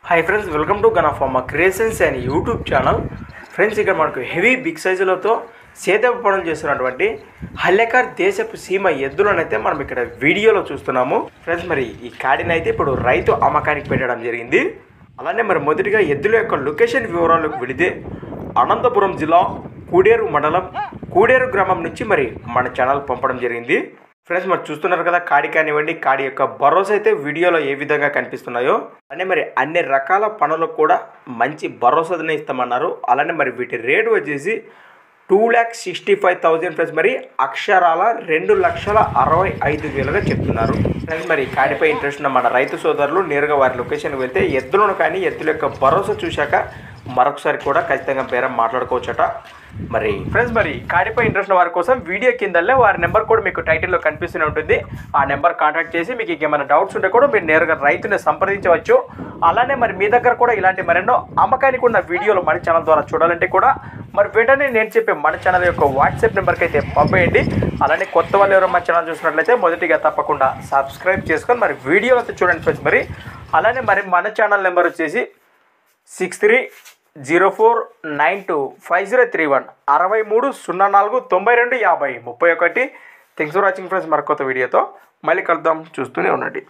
Hi friends, welcome to Gana pharma creations and YouTube channel. Friends, ఇక్కడ మనకు heavy big సైజులతో సేదపడం చేస్తున్నటువంటి హల్లేకర్ దేశపు సీమ ఎద్దులనైతే మనం ఇక్కడ వీడియోలో చూస్తున్నాము. ఫ్రెండ్స్, మరి ఈ కాడినైతే ఇప్పుడు రైతు అమ్మకానికి పెట్టడం జరిగింది. అలానే మరి మొదటిగా ఎద్దుల యొక్క లొకేషన్ వివరాలకు వెళితే అనంతపురం జిల్లా కూడేరు మండలం కూడేరు గ్రామం నుంచి మరి మన ఛానల్ పంపడం జరిగింది. ఫ్రెండ్స్, మరి చూస్తున్నారు కదా, కాడి కానివ్వండి, కాడి యొక్క భరోసా అయితే వీడియోలో ఏ విధంగా కనిపిస్తున్నాయో అలానే మరి అన్ని రకాల పనులకు కూడా మంచి భరోసానే ఇస్తామన్నారు. అలానే మరి వీటి రేటు వచ్చేసి 2,65,000 ఫ్రెండ్స్, మరి అక్షరాల 2,65,000గా చెప్తున్నారు. ఫ్రెండ్స్, మరి కాడిపై ఇంట్రెస్ట్ ఉన్న మన రైతు సోదరులు నేరుగా వారి లొకేషన్కి వెళ్తే ఎద్దులను కానీ ఎద్దుల యొక్క భరోసా చూశాక మరొకసారి కూడా ఖచ్చితంగా బేరం మాట్లాడుకోవచ్చట. మరి ఫ్రెండ్స్, మరి కాడిపై ఇంట్రెస్ట్ వారి కోసం వీడియో కిందనే వారి నెంబర్ కూడా మీకు టైటిల్లో కనిపిస్తూనే ఉంటుంది. ఆ నెంబర్ కాంటాక్ట్ చేసి మీకు ఏమైనా డౌట్స్ ఉంటే కూడా మీరు నేరుగా రైతుని సంప్రదించవచ్చు. అలానే మరి మీ దగ్గర కూడా ఇలాంటి మరెన్నో అమ్మకానికి ఉన్న వీడియోలు మన ఛానల్ ద్వారా చూడాలంటే కూడా మరి వెంటనే నేను చెప్పే మన ఛానల్ యొక్క వాట్సాప్ నెంబర్కి అయితే పంపేయండి. అలానే కొత్త వాళ్ళు ఎవరో మన ఛానల్ చూసినట్లయితే మొదటిగా తప్పకుండా సబ్స్క్రైబ్ చేసుకొని మరి వీడియో అయితే చూడండి ఫ్రెండ్స్. మరి అలానే మరి మన ఛానల్ నెంబర్ వచ్చేసి 6304925031 6304925031. Thanks for watching friends. మరి కొత్త వీడియోతో మళ్ళీ కలుద్దాం, చూస్తూనే ఉండండి.